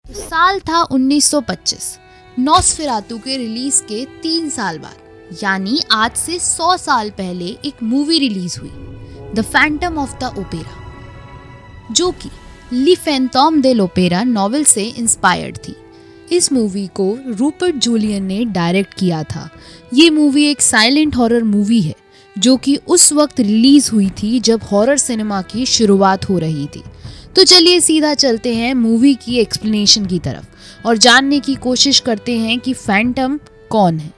साल था 1925। नॉस्फेरातु के रिलीज के 3 साल बाद यानी आज से 100 साल पहले एक मूवी रिलीज हुई, the Phantom of the opera, जो कि ली फैंटोम दे l'Opéra नॉवेल से इंस्पायर्ड थी। इस मूवी को रूपर्ट जूलियन ने डायरेक्ट किया था। ये मूवी एक साइलेंट हॉरर मूवी है जो कि उस वक्त रिलीज हुई थी जब हॉरर सिनेमा की शुरुआत हो रही थी। तो चलिए सीधा चलते हैं मूवी की एक्सप्लेनेशन की तरफ और जानने की कोशिश करते हैं कि फैंटम कौन है।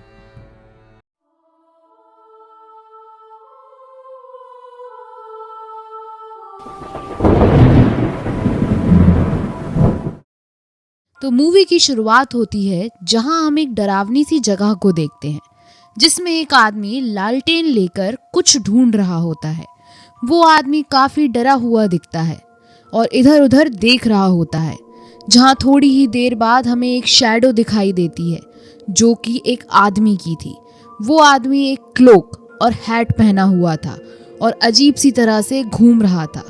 तो मूवी की शुरुआत होती है जहां हम एक डरावनी सी जगह को देखते हैं जिसमें एक आदमी लालटेन लेकर कुछ ढूंढ रहा होता है। वो आदमी काफी डरा हुआ दिखता है और इधर उधर देख रहा होता है, जहां थोड़ी ही देर बाद हमें एक शैडो दिखाई देती है जो कि एक आदमी की थी। वो आदमी एक क्लोक और हैट पहना हुआ था और अजीब सी तरह से घूम रहा था।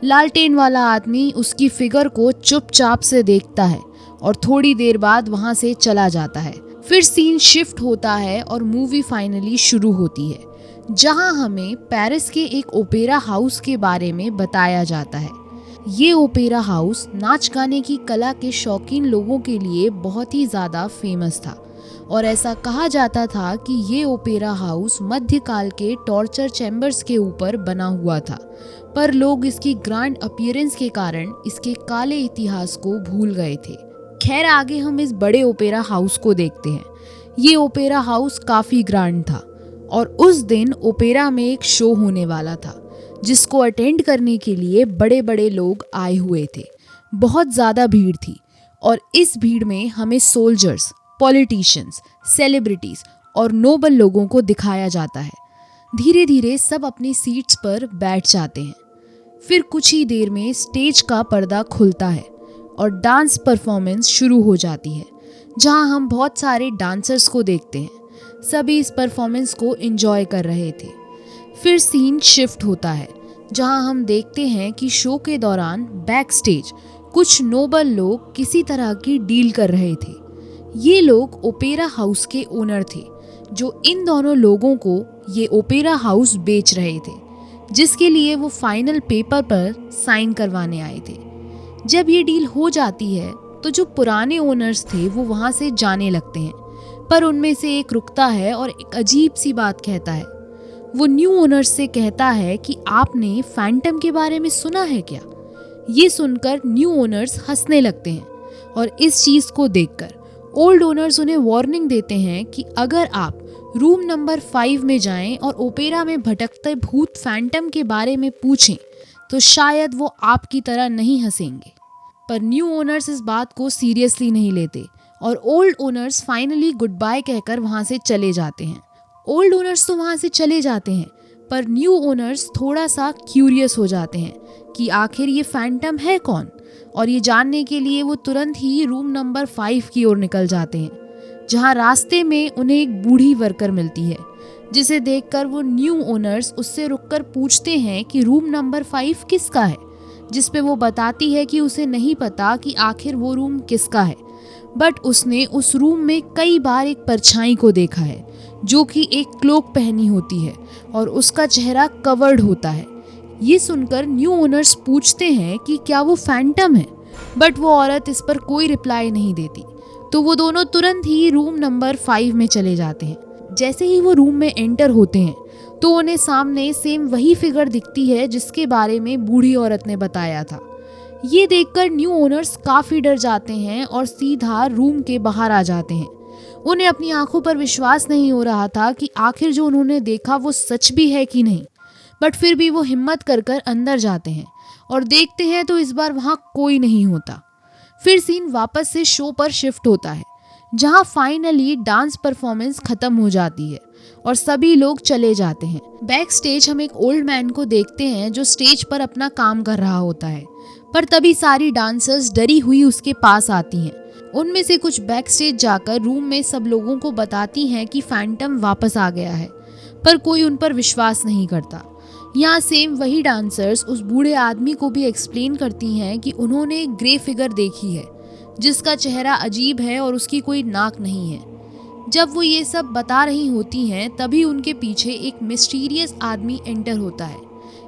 लालटेन वाला आदमी उसकी फिगर को चुपचाप से देखता है और थोड़ी देर बाद वहां से चला जाता है। फिर सीन शिफ्ट होता है और मूवी फाइनली शुरू होती है जहां हमें पेरिस के एक ओपेरा हाउस के बारे में बताया जाता है। ये ओपेरा हाउस नाच गाने की कला के शौकीन लोगों के लिए बहुत ही ज़्यादा फेमस था और ऐसा कहा जाता था कि ये ओपेरा हाउस मध्यकाल के टॉर्चर चैम्बर्स के ऊपर बना हुआ था, पर लोग इसकी ग्रैंड अपीयरेंस के कारण इसके काले इतिहास को भूल गए थे। खैर, आगे हम इस बड़े ओपेरा हाउस को देखते हैं। ये ओपेरा हाउस काफ़ी ग्रैंड था और उस दिन ओपेरा में एक शो होने वाला था जिसको अटेंड करने के लिए बड़े बड़े लोग आए हुए थे। बहुत ज़्यादा भीड़ थी और इस भीड़ में हमें सोल्जर्स, पॉलिटिशियंस, सेलिब्रिटीज़ और नोबल लोगों को दिखाया जाता है। धीरे धीरे सब अपनी सीट्स पर बैठ जाते हैं। फिर कुछ ही देर में स्टेज का पर्दा खुलता है और डांस परफॉर्मेंस शुरू हो जाती है जहां हम बहुत सारे डांसर्स को देखते हैं। सभी इस परफॉर्मेंस को एंजॉय कर रहे थे। फिर सीन शिफ्ट होता है जहां हम देखते हैं कि शो के दौरान बैक स्टेज कुछ नोबल लोग किसी तरह की डील कर रहे थे। ये लोग ओपेरा हाउस के ओनर थे जो इन दोनों लोगों को ये ओपेरा हाउस बेच रहे थे, जिसके लिए वो फाइनल पेपर पर साइन करवाने आए थे। जब ये डील हो जाती है तो जो पुराने ओनर्स थे वो वहाँ से जाने लगते हैं, पर उनमें से एक रुकता है और एक अजीब सी बात कहता है। वो न्यू ओनर्स से कहता है कि आपने फैंटम के बारे में सुना है क्या? ये सुनकर न्यू ओनर्स हंसने लगते हैं और इस चीज़ को देखकर ओल्ड ओनर्स उन्हें वार्निंग देते हैं कि अगर आप रूम नंबर 5 में जाएं और ओपेरा में भटकते भूत फैंटम के बारे में पूछें तो शायद वो आपकी तरह नहीं हंसेंगे। पर न्यू ओनर्स इस बात को सीरियसली नहीं लेते और old owners finally good bye कहकर वहाँ से चले जाते हैं। ओल्ड ओनर्स तो वहाँ से चले जाते हैं, पर न्यू ओनर्स थोड़ा सा क्यूरियस हो जाते हैं कि आखिर ये फैंटम है कौन, और ये जानने के लिए वो तुरंत ही रूम नंबर 5 की ओर निकल जाते हैं, जहाँ रास्ते में उन्हें एक बूढ़ी वर्कर मिलती है जिसे देखकर वो न्यू ओनर्स उससे रुककर पूछते हैं कि रूम नंबर 5 किसका है, जिस पे वो बताती है कि उसे नहीं पता कि आखिर वो रूम किसका है, बट उसने उस रूम में कई बार एक परछाई को देखा है जो कि एक क्लोक पहनी होती है और उसका चेहरा कवर्ड होता है। ये सुनकर न्यू ओनर्स पूछते हैं कि क्या वो फैंटम है, बट वो औरत इस पर कोई रिप्लाई नहीं देती, तो वो दोनों तुरंत ही रूम नंबर 5 में चले जाते हैं। जैसे ही वो रूम में एंटर होते हैं तो उन्हें सामने सेम वही फिगर दिखती है जिसके बारे में बूढ़ी औरत ने बताया था। ये देखकर न्यू ओनर्स काफ़ी डर जाते हैं और सीधा रूम के बाहर आ जाते हैं। उन्हें अपनी आंखों पर विश्वास नहीं हो रहा था कि आखिर जो उन्होंने देखा वो सच भी है कि नहीं, बट फिर भी वो हिम्मत कर कर अंदर जाते हैं और देखते हैं तो इस बार वहाँ कोई नहीं होता। फिर सीन वापस से शो पर शिफ्ट होता है जहाँ फाइनली डांस परफॉर्मेंस खत्म हो जाती है और सभी लोग चले जाते हैं। बैक स्टेज हम एक ओल्ड मैन को देखते हैं जो स्टेज पर अपना काम कर रहा होता है, पर तभी सारी डांसर्स डरी हुई उसके पास आती हैं। उनमें से कुछ बैक स्टेज जाकर रूम में सब लोगों को बताती हैं कि फैंटम वापस आ गया है, पर कोई उन पर विश्वास नहीं करता। यहाँ सेम वही डांसर्स उस बूढ़े आदमी को भी एक्सप्लेन करती हैं कि उन्होंने एक ग्रे फिगर देखी है जिसका चेहरा अजीब है और उसकी कोई नाक नहीं है। जब वो ये सब बता रही होती हैं तभी उनके पीछे एक मिस्टीरियस आदमी एंटर होता है।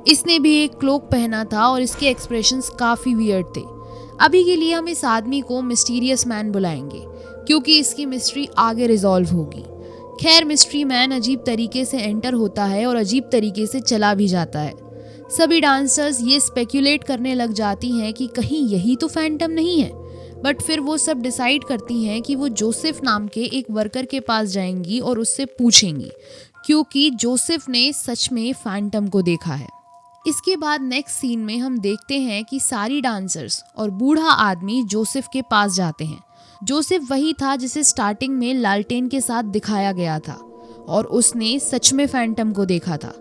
इसने भी एक क्लोक पहना था और इसके एक्सप्रेशंस काफ़ी वियर्ड थे। अभी के लिए हम इस आदमी को मिस्टीरियस मैन बुलाएंगे क्योंकि इसकी मिस्ट्री आगे रिजॉल्व होगी। खैर, मिस्ट्री मैन अजीब तरीके से एंटर होता है और अजीब तरीके से चला भी जाता है। सभी डांसर्स ये स्पेक्यूलेट करने लग जाती हैं कि कहीं यही तो फैंटम नहीं है, बट फिर वो सब डिसाइड करती हैं कि वो जोसेफ नाम के एक वर्कर के पास जाएंगी और उससे पूछेंगी क्योंकि जोसेफ ने सच में फैंटम को देखा है। इसके बाद नेक्स्ट सीन में हम देखते हैं कि सारी डांसर्स और बूढ़ा आदमी जोसेफ के पास जाते हैं। जोसेफ वही था जिसे स्टार्टिंग में लालटेन के साथ दिखाया गया था और उसने सच में फैंटम को देखा था।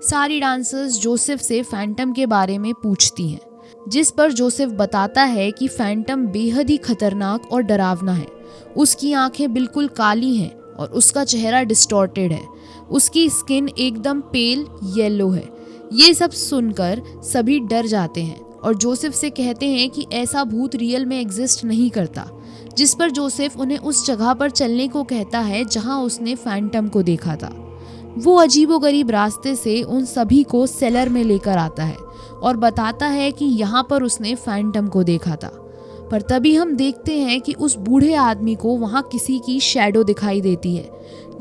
सारी डांसर्स जोसेफ से फैंटम के बारे में पूछती हैं, जिस पर जोसेफ बताता है कि फैंटम बेहद ही खतरनाक और डरावना है। उसकी आंखें बिल्कुल काली हैं और उसका चेहरा डिस्टॉर्टेड है। उसकी स्किन एकदम पेल येलो है। ये सब सुनकर सभी डर जाते हैं और जोसेफ से कहते हैं कि ऐसा भूत रियल में एग्जिस्ट नहीं करता, जिस पर जोसेफ उन्हें उस जगह पर चलने को कहता है जहां उसने फैंटम को देखा था। वो अजीबोगरीब रास्ते से उन सभी को सेलर में लेकर आता है और बताता है कि यहाँ पर उसने फैंटम को देखा था। पर तभी हम देखते हैं कि उस बूढ़े आदमी को वहाँ किसी की शैडो दिखाई देती है,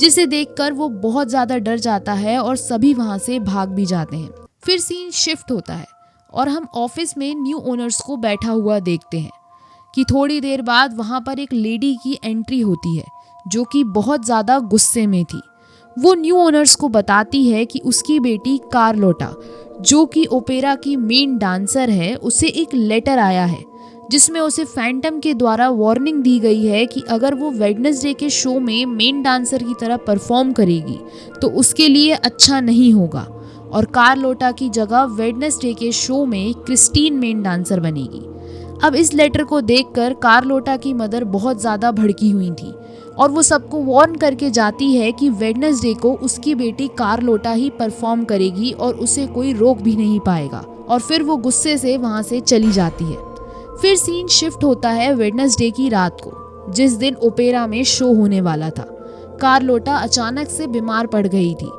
जिसे देखकर वो बहुत ज़्यादा डर जाता है और सभी वहाँ से भाग भी जाते हैं। फिर सीन शिफ्ट होता है और हम ऑफिस में न्यू ओनर्स को बैठा हुआ देखते हैं कि थोड़ी देर बाद वहाँ पर एक लेडी की एंट्री होती है जो कि बहुत ज़्यादा गुस्से में थी। वो न्यू ओनर्स को बताती है कि उसकी बेटी कार्लोटा, जो कि ओपेरा की मेन डांसर है, उसे एक लेटर आया है जिसमें उसे फैंटम के द्वारा वार्निंग दी गई है कि अगर वो वेडनेसडे के शो में मेन डांसर की तरह परफॉर्म करेगी तो उसके लिए अच्छा नहीं होगा और कार्लोटा की जगह वेडनेसडे के शो में क्रिस्टीन मेन डांसर बनेगी। अब इस लेटर को देखकर कार्लोटा की मदर बहुत ज़्यादा भड़की हुई थी और वो सबको वार्न करके जाती है कि वेडनेसडे को उसकी बेटी कार्लोटा ही परफॉर्म करेगी और उसे कोई रोक भी नहीं पाएगा, और फिर वो गुस्से से वहाँ से चली जाती है। फिर सीन शिफ्ट होता है वेडनेसडे की रात को, जिस दिन ओपेरा में शो होने वाला था। कार्लोटा अचानक से बीमार पड़ गई थी,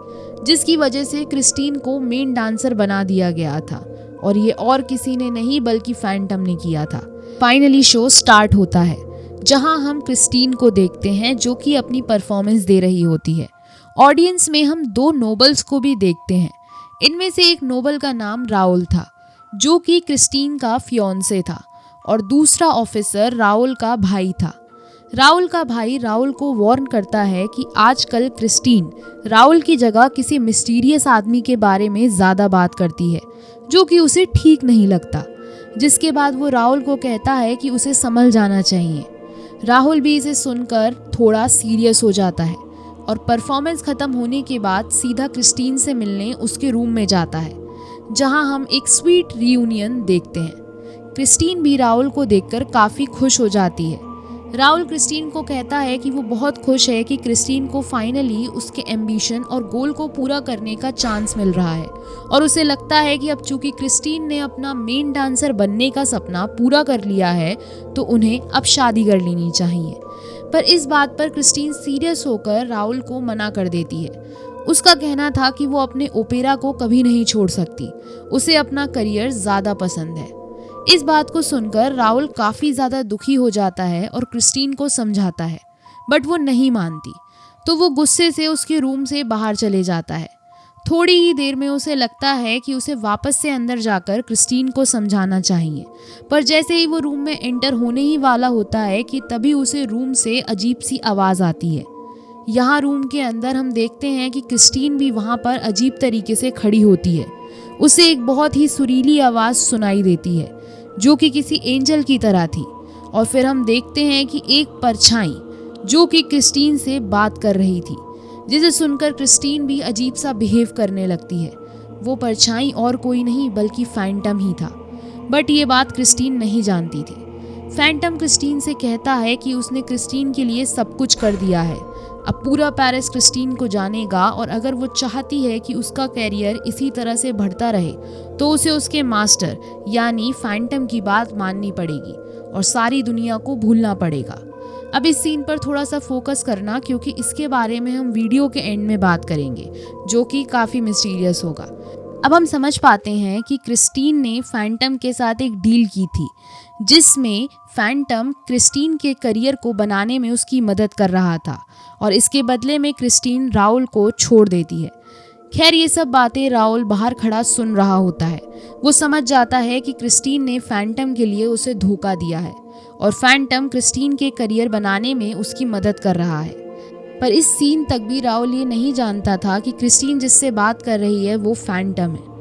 जिसकी वजह से क्रिस्टीन को मेन डांसर बना दिया गया था और ये और किसी ने नहीं बल्कि फैंटम ने किया था। फाइनली शो स्टार्ट होता है जहां हम क्रिस्टीन को देखते हैं जो कि अपनी परफॉर्मेंस दे रही होती है। ऑडियंस में हम दो नोबल्स को भी देखते हैं। इनमें से एक नोबल का नाम राउल था जो कि क्रिस्टीन का फियोंसे था और दूसरा ऑफिसर राउल का भाई था। राउल का भाई राउल को वार्न करता है कि आजकल क्रिस्टीन राउल की जगह किसी मिस्टीरियस आदमी के बारे में ज़्यादा बात करती है जो कि उसे ठीक नहीं लगता, जिसके बाद वो राहुल को कहता है कि उसे संभल जाना चाहिए। राहुल भी इसे सुनकर थोड़ा सीरियस हो जाता है और परफॉर्मेंस ख़त्म होने के बाद सीधा क्रिस्टीन से मिलने उसके रूम में जाता है, जहां हम एक स्वीट रियूनियन देखते हैं। क्रिस्टीन भी राहुल को देखकर काफ़ी खुश हो जाती है। राहुल क्रिस्टीन को कहता है कि वो बहुत खुश है कि क्रिस्टीन को फाइनली उसके एम्बिशन और गोल को पूरा करने का चांस मिल रहा है और उसे लगता है कि अब चूंकि क्रिस्टीन ने अपना मेन डांसर बनने का सपना पूरा कर लिया है तो उन्हें अब शादी कर लेनी चाहिए। पर इस बात पर क्रिस्टीन सीरियस होकर राहुल को मना कर देती है। उसका कहना था कि वो अपने ओपेरा को कभी नहीं छोड़ सकती, उसे अपना करियर ज़्यादा पसंद है। इस बात को सुनकर राहुल काफ़ी ज़्यादा दुखी हो जाता है और क्रिस्टीन को समझाता है, बट वो नहीं मानती, तो वो गुस्से से उसके रूम से बाहर चले जाता है। थोड़ी ही देर में उसे लगता है कि उसे वापस से अंदर जाकर क्रिस्टीन को समझाना चाहिए, पर जैसे ही वो रूम में एंटर होने ही वाला होता है कि तभी उसे रूम से अजीब सी आवाज़ आती है। यहाँ रूम के अंदर हम देखते हैं कि क्रिस्टीन भी वहाँ पर अजीब तरीके से खड़ी होती है। उसे एक बहुत ही सुरीली आवाज़ सुनाई देती है जो कि किसी एंजल की तरह थी, और फिर हम देखते हैं कि एक परछाई जो कि क्रिस्टीन से बात कर रही थी, जिसे सुनकर क्रिस्टीन भी अजीब सा बिहेव करने लगती है। वो परछाई और कोई नहीं बल्कि फैंटम ही था, बट ये बात क्रिस्टीन नहीं जानती थी। फैंटम क्रिस्टीन से कहता है कि उसने क्रिस्टीन के लिए सब कुछ कर दिया है, अब पूरा पेरिस क्रिस्टीन को जानेगा और अगर वो चाहती है कि उसका कैरियर इसी तरह से बढ़ता रहे तो उसे उसके मास्टर यानी फैंटम की बात माननी पड़ेगी और सारी दुनिया को भूलना पड़ेगा। अब इस सीन पर थोड़ा सा फोकस करना, क्योंकि इसके बारे में हम वीडियो के एंड में बात करेंगे, जो कि काफ़ी मिस्टीरियस होगा। अब हम समझ पाते हैं कि क्रिस्टीन ने फैंटम के साथ एक डील की थी, जिसमें फैंटम क्रिस्टीन के करियर को बनाने में उसकी मदद कर रहा था और इसके बदले में क्रिस्टीन राउल को छोड़ देती है। खैर, ये सब बातें राउल बाहर खड़ा सुन रहा होता है। वो समझ जाता है कि क्रिस्टीन ने फैंटम के लिए उसे धोखा दिया है और फैंटम क्रिस्टीन के करियर बनाने में उसकी मदद कर रहा है। पर इस सीन तक भी राउल ये नहीं जानता था कि क्रिस्टीन जिससे बात कर रही है वो फैंटम है।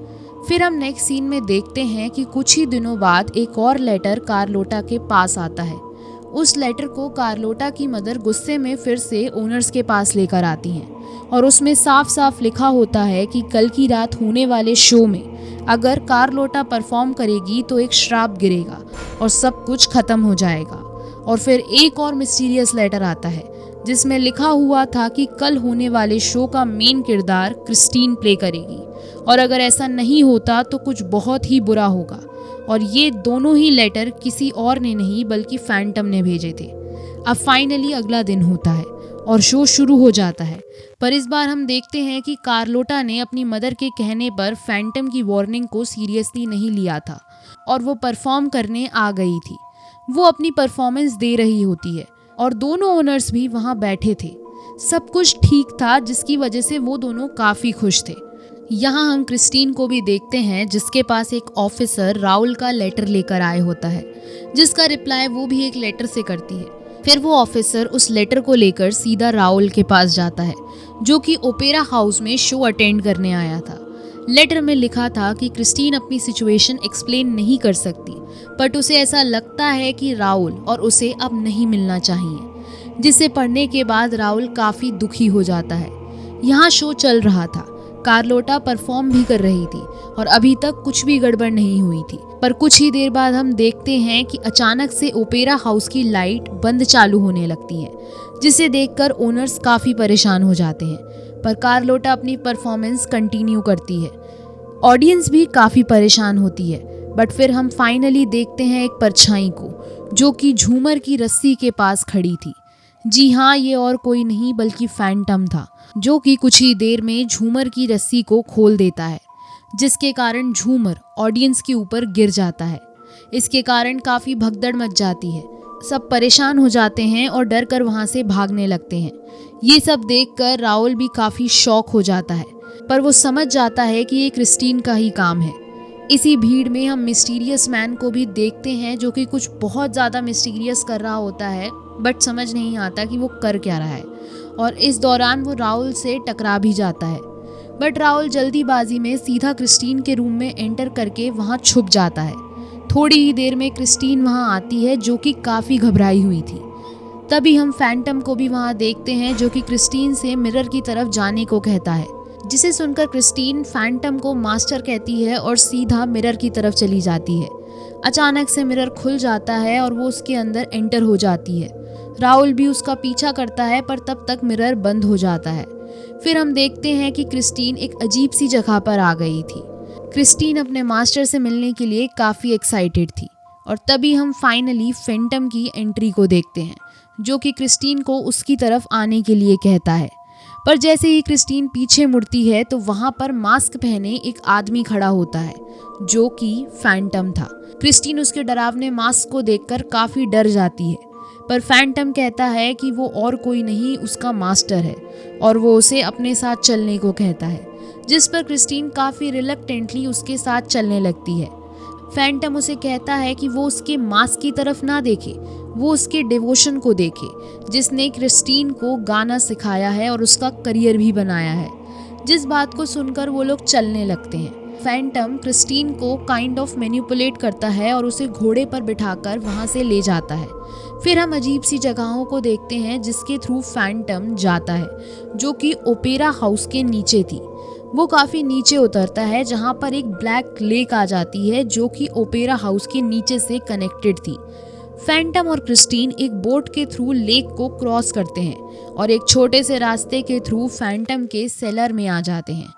फिर हम नेक्स्ट सीन में देखते हैं कि कुछ ही दिनों बाद एक और लेटर कार्लोटा के पास आता है। उस लेटर को कार्लोटा की मदर गुस्से में फिर से ओनर्स के पास लेकर आती हैं और उसमें साफ साफ लिखा होता है कि कल की रात होने वाले शो में अगर कार्लोटा परफॉर्म करेगी तो एक श्राप गिरेगा और सब कुछ खत्म हो जाएगा। और फिर एक और मिस्टीरियस लेटर आता है जिसमें लिखा हुआ था कि कल होने वाले शो का मेन किरदार क्रिस्टीन प्ले करेगी और अगर ऐसा नहीं होता तो कुछ बहुत ही बुरा होगा। और ये दोनों ही लेटर किसी और ने नहीं बल्कि फैंटम ने भेजे थे। अब फाइनली अगला दिन होता है और शो शुरू हो जाता है, पर इस बार हम देखते हैं कि कार्लोटा ने अपनी मदर के कहने पर फैंटम की वार्निंग को सीरियसली नहीं लिया था और वो परफॉर्म करने आ गई थी। वो अपनी परफॉर्मेंस दे रही होती है और दोनों ओनर्स भी वहाँ बैठे थे। सब कुछ ठीक था, जिसकी वजह से वो दोनों काफ़ी खुश थे। यहाँ हम क्रिस्टीन को भी देखते हैं, जिसके पास एक ऑफिसर राउल का लेटर लेकर आए होता है, जिसका रिप्लाई वो भी एक लेटर से करती है। फिर वो ऑफिसर उस लेटर को लेकर सीधा राउल के पास जाता है, जो कि ओपेरा हाउस में शो अटेंड करने आया था। लेटर में लिखा था कि क्रिस्टीन अपनी सिचुएशन एक्सप्लेन नहीं कर सकती, बट उसे ऐसा लगता है कि राउल और उसे अब नहीं मिलना चाहिए, जिसे पढ़ने के बाद राउल काफ़ी दुखी हो जाता है। यहाँ शो चल रहा था, कार्लोटा परफॉर्म भी कर रही थी और अभी तक कुछ भी गड़बड़ नहीं हुई थी, पर कुछ ही देर बाद हम देखते हैं कि अचानक से ओपेरा हाउस की लाइट बंद चालू होने लगती है, जिसे देखकर ओनर्स काफ़ी परेशान हो जाते हैं। पर कार्लोटा अपनी परफॉर्मेंस कंटिन्यू करती है। ऑडियंस भी काफ़ी परेशान होती है, बट फिर हम फाइनली देखते हैं एक परछाई को, जो कि झूमर की रस्सी के पास खड़ी थी। जी हाँ, ये और कोई नहीं बल्कि फैंटम था, जो कि कुछ ही देर में झूमर की रस्सी को खोल देता है, जिसके कारण झूमर ऑडियंस के ऊपर गिर जाता है। इसके कारण काफ़ी भगदड़ मच जाती है। सब परेशान हो जाते हैं और डर कर वहाँ से भागने लगते हैं। ये सब देखकर राउल भी काफ़ी शॉक हो जाता है, पर वो समझ जाता है कि ये क्रिस्टीन का ही काम है। इसी भीड़ में हम मिस्टीरियस मैन को भी देखते हैं, जो कि कुछ बहुत ज़्यादा मिस्टीरियस कर रहा होता है, बट समझ नहीं आता कि वो कर क्या रहा है। और इस दौरान वो राउल से टकरा भी जाता है, बट राउल जल्दीबाजी में सीधा क्रिस्टीन के रूम में एंटर करके वहाँ छुप जाता है। थोड़ी ही देर में क्रिस्टीन वहाँ आती है, जो कि काफ़ी घबराई हुई थी। तभी हम फैंटम को भी वहाँ देखते हैं, जो कि क्रिस्टीन से मिरर की तरफ जाने को कहता है, जिसे सुनकर क्रिस्टीन फैंटम को मास्टर कहती है और सीधा मिरर की तरफ चली जाती है। अचानक से मिरर खुल जाता है और वो उसके अंदर एंटर हो जाती है। राउल भी उसका पीछा करता है, पर तब तक मिरर बंद हो जाता है। फिर हम देखते हैं कि क्रिस्टीन एक अजीब सी जगह पर आ गई थी। क्रिस्टीन अपने मास्टर से मिलने के लिए काफ़ी एक्साइटेड थी और तभी हम फाइनली फैंटम की एंट्री को देखते हैं, जो कि क्रिस्टीन को उसकी तरफ आने के लिए कहता है। पर जैसे ही क्रिस्टीन पीछे मुड़ती है तो वहाँ पर मास्क पहने एक आदमी खड़ा होता है, जो कि फैंटम था। क्रिस्टीन उसके डरावने मास्क को देखकर काफ़ी डर जाती है, पर फैंटम कहता है कि वो और कोई नहीं उसका मास्टर है और वो उसे अपने साथ चलने को कहता है, जिस पर क्रिस्टीन काफ़ी रिलक्टेंटली उसके साथ चलने लगती है। फैंटम उसे कहता है कि वो उसके मास्क की तरफ ना देखे, वो उसके डिवोशन को देखे, जिसने क्रिस्टीन को गाना सिखाया है और उसका करियर भी बनाया है। जिस बात को सुनकर वो लोग चलने लगते हैं। फैंटम क्रिस्टीन को काइंड ऑफ मैनिपुलेट करता है और उसे घोड़े पर बिठाकर वहाँ से ले जाता है। फिर हम अजीब सी जगहों को देखते हैं जिसके थ्रू फैंटम जाता है, जो कि ओपेरा हाउस के नीचे थी। वो काफ़ी नीचे उतरता है, जहाँ पर एक ब्लैक लेक आ जाती है, जो कि ओपेरा हाउस के नीचे से कनेक्टेड थी। फैंटम और क्रिस्टीन एक बोट के थ्रू लेक को क्रॉस करते हैं और एक छोटे से रास्ते के थ्रू फैंटम के सेलर में आ जाते हैं,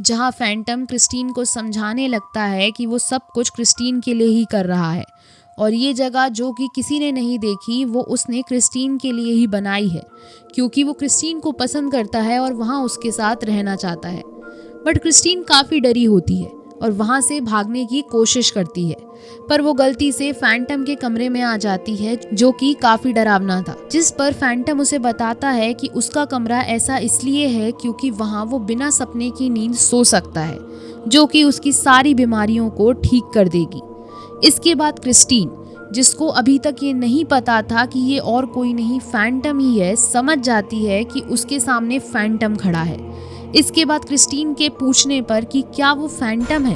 जहाँ फैंटम क्रिस्टीन को समझाने लगता है कि वो सब कुछ क्रिस्टीन के लिए ही कर रहा है और ये जगह जो कि किसी ने नहीं देखी वो उसने क्रिस्टीन के लिए ही बनाई है, क्योंकि वो क्रिस्टीन को पसंद करता है और वहाँ उसके साथ रहना चाहता है। बट क्रिस्टीन काफ़ी डरी होती है और वहाँ से भागने की कोशिश करती है, पर वो गलती से फैंटम के कमरे में आ जाती है जो कि काफ़ी डरावना था, जिस पर फैंटम उसे बताता है कि उसका कमरा ऐसा इसलिए है क्योंकि वहाँ वो बिना सपने की नींद सो सकता है, जो कि उसकी सारी बीमारियों को ठीक कर देगी। इसके बाद क्रिस्टीन, जिसको अभी तक ये नहीं पता था कि ये और कोई नहीं फैंटम ही है, समझ जाती है कि उसके सामने फैंटम खड़ा है। इसके बाद क्रिस्टीन के पूछने पर कि क्या वो फैंटम है,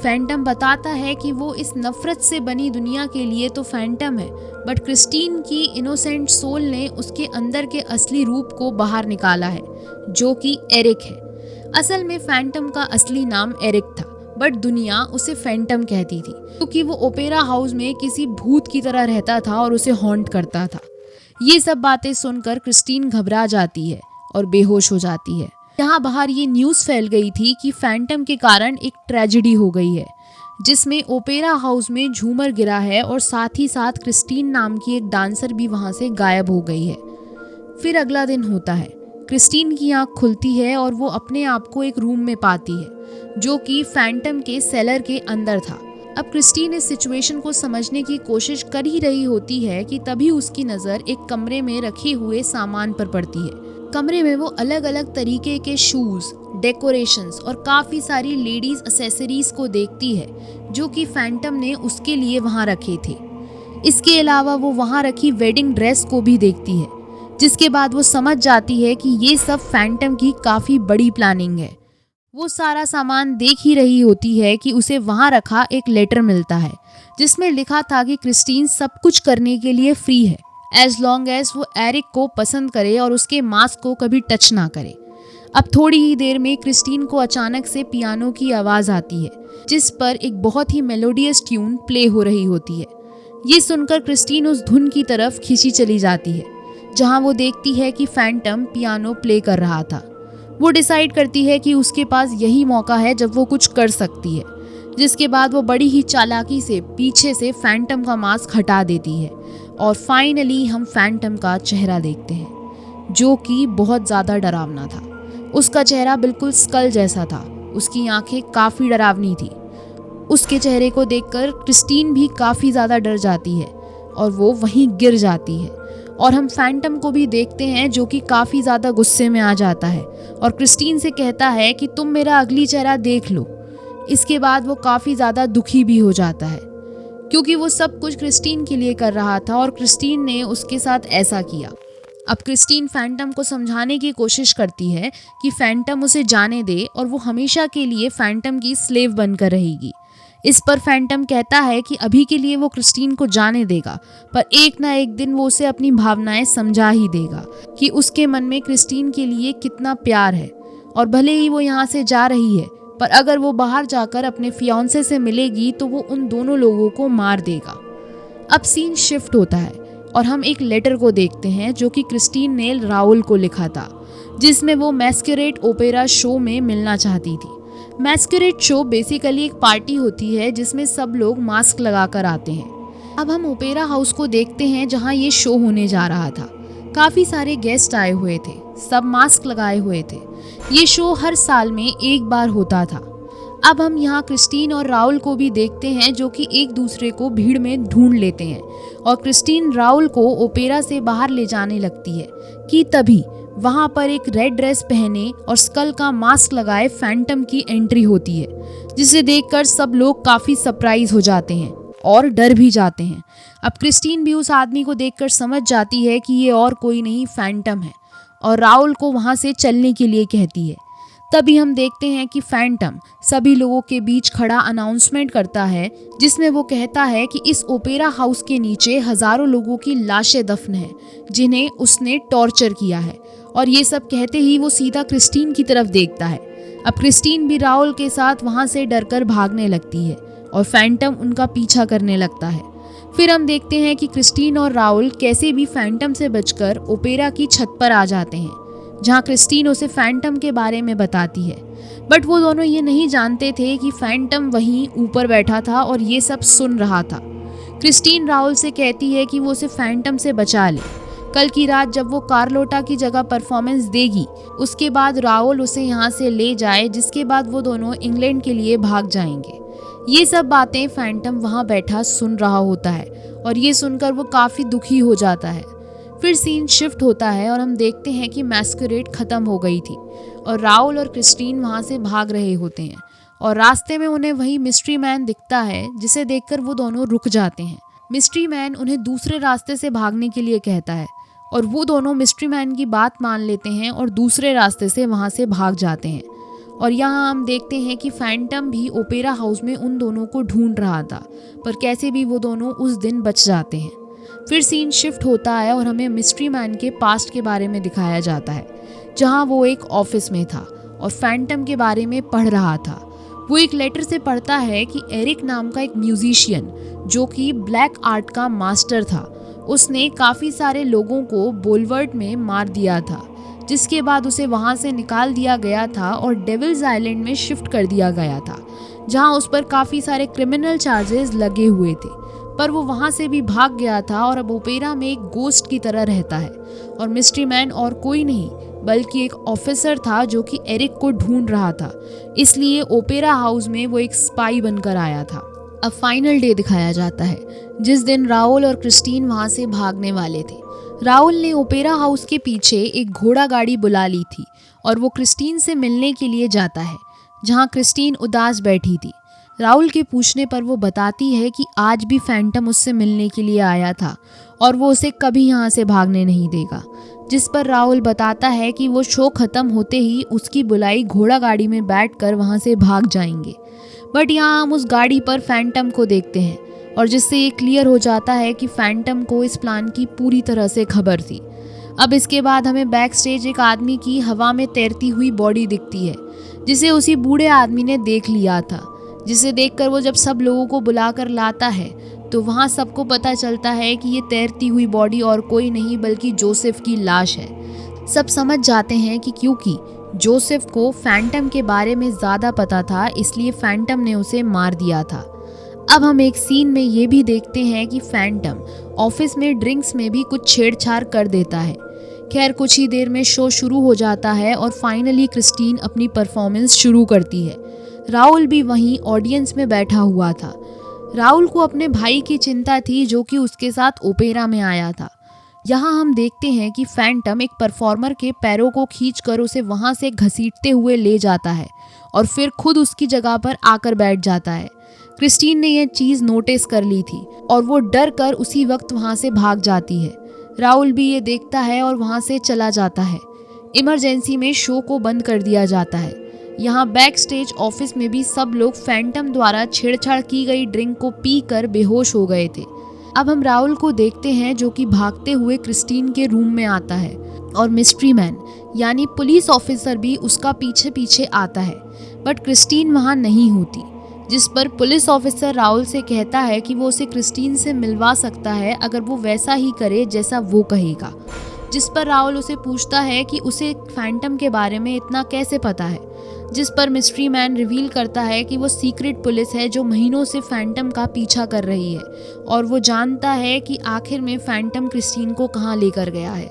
फैंटम बताता है कि वो इस नफरत से बनी दुनिया के लिए तो फैंटम है, बट क्रिस्टीन की इनोसेंट सोल ने उसके अंदर के असली रूप को बाहर निकाला है, जो कि एरिक है। असल में फैंटम का असली नाम एरिक था, बट दुनिया उसे फैंटम कहती थी क्योंकि वो ओपेरा हाउस में किसी भूत की तरह रहता था और उसे हॉन्ट करता था। ये सब बातें सुनकर क्रिस्टीन घबरा जाती है और बेहोश हो जाती है। यहाँ बाहर ये न्यूज़ फैल गई थी कि फैंटम के कारण एक ट्रेजेडी हो गई है, जिसमें ओपेरा हाउस में झूमर गिरा है और साथ ही साथ क्रिस्टीन नाम की एक डांसर भी वहाँ से गायब हो गई है। फिर अगला दिन होता है, क्रिस्टीन की आँख खुलती है और वो अपने आप को एक रूम में पाती है जो कि फैंटम के सेलर के अंदर था। अब क्रिस्टीन इस सिचुएशन को समझने की कोशिश कर ही रही होती है कि तभी उसकी नज़र एक कमरे में रखे हुए सामान पर पड़ती है। कमरे में वो अलग अलग तरीके के शूज़, डेकोरेशंस और काफ़ी सारी लेडीज़ एक्सेसरीज को देखती है जो कि फैंटम ने उसके लिए वहाँ रखे थे। इसके अलावा वो वहाँ रखी वेडिंग ड्रेस को भी देखती है, जिसके बाद वो समझ जाती है कि ये सब फैंटम की काफ़ी बड़ी प्लानिंग है। वो सारा सामान देख ही रही होती है कि उसे वहाँ रखा एक लेटर मिलता है जिसमें लिखा था कि क्रिस्टीन सब कुछ करने के लिए फ्री है, एज लॉन्ग एज वो एरिक को पसंद करे और उसके मास्क को कभी टच ना करे। अब थोड़ी ही देर में क्रिस्टीन को अचानक से पियानो की आवाज़ आती है जिस पर एक बहुत ही मेलोडियस ट्यून प्ले हो रही होती है। ये सुनकर क्रिस्टीन उस धुन की तरफ खींची चली जाती है जहाँ वो देखती है कि फैंटम पियानो प्ले कर रहा था। वो डिसाइड करती है कि उसके पास यही मौका है जब वो कुछ कर सकती है, जिसके बाद वो बड़ी ही चालाकी से पीछे से फैंटम का मास्क हटा देती है और फाइनली हम फैंटम का चेहरा देखते हैं जो कि बहुत ज़्यादा डरावना था। उसका चेहरा बिल्कुल स्कल जैसा था, उसकी आंखें काफ़ी डरावनी थी। उसके चेहरे को देखकर क्रिस्टीन भी काफ़ी ज़्यादा डर जाती है और वो वहीं गिर जाती है। और हम फैंटम को भी देखते हैं जो कि काफ़ी ज़्यादा गुस्से में आ जाता है और क्रिस्टीन से कहता है कि तुम मेरा अगली चेहरा देख लो। इसके बाद वो काफ़ी ज़्यादा दुखी भी हो जाता है क्योंकि वो सब कुछ क्रिस्टीन के लिए कर रहा था और क्रिस्टीन ने उसके साथ ऐसा किया। अब क्रिस्टीन फैंटम को समझाने की कोशिश करती है कि फैंटम उसे जाने दे और वो हमेशा के लिए फैंटम की स्लेव बनकर रहेगी। इस पर फैंटम कहता है कि अभी के लिए वो क्रिस्टीन को जाने देगा, पर एक ना एक दिन वो उसे अपनी भावनाएं समझा ही देगा कि उसके मन में क्रिस्टीन के लिए कितना प्यार है। और भले ही वो यहाँ से जा रही है, पर अगर वो बाहर जाकर अपने फियांसे से मिलेगी तो वो उन दोनों लोगों को मार देगा। अब सीन शिफ्ट होता है और हम एक लेटर को देखते हैं जो कि क्रिस्टीन ने राहुल को लिखा था, जिसमें वो मैस्करेड ओपेरा शो में मिलना चाहती थी। मैस्करेड शो बेसिकली एक पार्टी होती है जिसमें सब लोग मास्क लगाकर आते हैं। अब हम ओपेरा हाउस को देखते हैं जहां ये शो होने जा रहा था। काफ़ी सारे गेस्ट आए हुए थे, सब मास्क लगाए हुए थे। ये शो हर साल में एक बार होता था। अब हम यहाँ क्रिस्टीन और राहुल को भी देखते हैं जो कि एक दूसरे को भीड़ में ढूंढ लेते हैं और क्रिस्टीन राहुल को ओपेरा से बाहर ले जाने लगती है कि तभी वहाँ पर एक रेड ड्रेस पहने और स्कल का मास्क लगाए फैंटम की एंट्री होती है, जिसे देखकर सब लोग काफ़ी सरप्राइज हो जाते हैं और डर भी जाते हैं। अब क्रिस्टीन भी उस आदमी को देखकर समझ जाती है कि ये और कोई नहीं फैंटम है और राहुल को वहाँ से चलने के लिए कहती है। तभी हम देखते हैं कि फैंटम सभी लोगों के बीच खड़ा अनाउंसमेंट करता है जिसमें वो कहता है कि इस ओपेरा हाउस के नीचे हज़ारों लोगों की लाशें दफन हैं जिन्हें उसने टॉर्चर किया है। और ये सब कहते ही वो सीधा क्रिस्टीन की तरफ देखता है। अब क्रिस्टीन भी राहुल के साथ वहाँ से डरकर भागने लगती है और फैंटम उनका पीछा करने लगता है। फिर हम देखते हैं कि क्रिस्टीन और राहुल कैसे भी फैंटम से बचकर ओपेरा की छत पर आ जाते हैं जहाँ क्रिस्टीन उसे फैंटम के बारे में बताती है। बट वो दोनों ये नहीं जानते थे कि फैंटम वहीं ऊपर बैठा था और ये सब सुन रहा था, क्रिस्टीन राहुल से कहती है कि वो उसे फैंटम से बचा ले। कल की रात जब वो कार्लोटा की जगह परफॉर्मेंस देगी, उसके बाद राहुल उसे यहाँ से ले जाए, जिसके बाद वो दोनों इंग्लैंड के लिए भाग जाएंगे। ये सब बातें फैंटम वहाँ बैठा सुन रहा होता है और ये सुनकर वो काफ़ी दुखी हो जाता है। फिर सीन शिफ्ट होता है और हम देखते हैं कि मैस्करेड ख़त्म हो गई थी और राहुल और क्रिस्टीन वहाँ से भाग रहे होते हैं और रास्ते में उन्हें वही मिस्ट्री मैन दिखता है, जिसे देखकर वो दोनों रुक जाते हैं। मिस्ट्री मैन उन्हें दूसरे रास्ते से भागने के लिए कहता है और वो दोनों मिस्ट्री मैन की बात मान लेते हैं और दूसरे रास्ते से वहाँ से भाग जाते हैं। और यहाँ हम देखते हैं कि फैंटम भी ओपेरा हाउस में उन दोनों को ढूंढ रहा था, पर कैसे भी वो दोनों उस दिन बच जाते हैं। फिर सीन शिफ्ट होता है और हमें मिस्ट्री मैन के पास्ट के बारे में दिखाया जाता है, जहाँ वो एक ऑफिस में था और फैंटम के बारे में पढ़ रहा था। वो एक लेटर से पढ़ता है कि एरिक नाम का एक म्यूजिशियन, जो कि ब्लैक आर्ट का मास्टर था, उसने काफ़ी सारे लोगों को बोलवर्ड में मार दिया था, जिसके बाद उसे वहाँ से निकाल दिया गया था और डेविल्स आइलैंड में शिफ्ट कर दिया गया था, जहाँ उस पर काफ़ी सारे क्रिमिनल चार्जेस लगे हुए थे। पर वो वहाँ से भी भाग गया था और अब ओपेरा में एक गोस्ट की तरह रहता है और मिस्ट्री मैन और कोई नहीं बल्कि एक ऑफिसर था जो कि एरिक को ढूंढ रहा था। इसलिए ओपेरा हाउस में वो एक स्पाई बनकर आया था। अब फाइनल डे दिखाया जाता है, जिस दिन राहुल और क्रिस्टीन वहाँ से भागने वाले थे। राहुल ने ओपेरा हाउस के पीछे एक घोड़ा गाड़ी बुला ली थी और वो क्रिस्टीन से मिलने के लिए जाता है, जहाँ क्रिस्टीन उदास बैठी थी। राहुल के पूछने पर वो बताती है कि आज भी फैंटम उससे मिलने के लिए आया था और वो उसे कभी यहाँ से भागने नहीं देगा, जिस पर राहुल बताता है कि वो शो ख़त्म होते ही उसकी बुलाई घोड़ा गाड़ी में बैठकर वहाँ से भाग जाएंगे। बट यहाँ हम उस गाड़ी पर फैंटम को देखते हैं और जिससे ये क्लियर हो जाता है कि फैंटम को इस प्लान की पूरी तरह से खबर थी। अब इसके बाद हमें बैक स्टेज एक आदमी की हवा में तैरती हुई बॉडी दिखती है, जिसे उसी बूढ़े आदमी ने देख लिया था, जिसे देखकर वो जब सब लोगों को बुलाकर लाता है तो वहाँ सबको पता चलता है कि ये तैरती हुई बॉडी और कोई नहीं बल्कि जोसेफ की लाश है। सब समझ जाते हैं कि क्योंकि जोसेफ को फैंटम के बारे में ज़्यादा पता था, इसलिए फैंटम ने उसे मार दिया था। अब हम एक सीन में ये भी देखते हैं कि फैंटम ऑफिस में ड्रिंक्स में भी कुछ छेड़छाड़ कर देता है। खैर कुछ ही देर में शो शुरू हो जाता है और फाइनली क्रिस्टीन अपनी परफॉर्मेंस शुरू करती है। राहुल भी वहीं ऑडियंस में बैठा हुआ था। राहुल को अपने भाई की चिंता थी, जो कि उसके साथ ओपेरा में आया था। यहाँ हम देखते हैं कि फैंटम एक परफॉर्मर के पैरों को खींचकर उसे वहाँ से घसीटते हुए ले जाता है और फिर खुद उसकी जगह पर आकर बैठ जाता है। क्रिस्टीन ने यह चीज़ नोटिस कर ली थी और वो डर कर उसी वक्त वहाँ से भाग जाती है। राहुल भी ये देखता है और वहाँ से चला जाता है। इमरजेंसी में शो को बंद कर दिया जाता है। यहाँ बैक स्टेज ऑफिस में भी सब लोग फैंटम द्वारा छेड़छाड़ की गई ड्रिंक को पीकर बेहोश हो गए थे। अब हम राहुल को देखते हैं, जो कि भागते हुए क्रिस्टीन के रूम में आता है और मिस्ट्री मैन यानी पुलिस ऑफिसर भी उसका पीछे पीछे आता है, बट क्रिस्टीन वहाँ नहीं होती, जिस पर पुलिस ऑफिसर राहुल से कहता है कि वो उसे क्रिस्टीन से मिलवा सकता है अगर वो वैसा ही करे जैसा वो कहेगा। जिस पर राहुल उसे पूछता है कि उसे फैंटम के बारे में इतना कैसे पता है, जिस पर मिस्ट्री मैन रिवील करता है कि वो सीक्रेट पुलिस है जो महीनों से फैंटम का पीछा कर रही है और वो जानता है कि आखिर में फैंटम क्रिस्टीन को कहाँ लेकर गया है।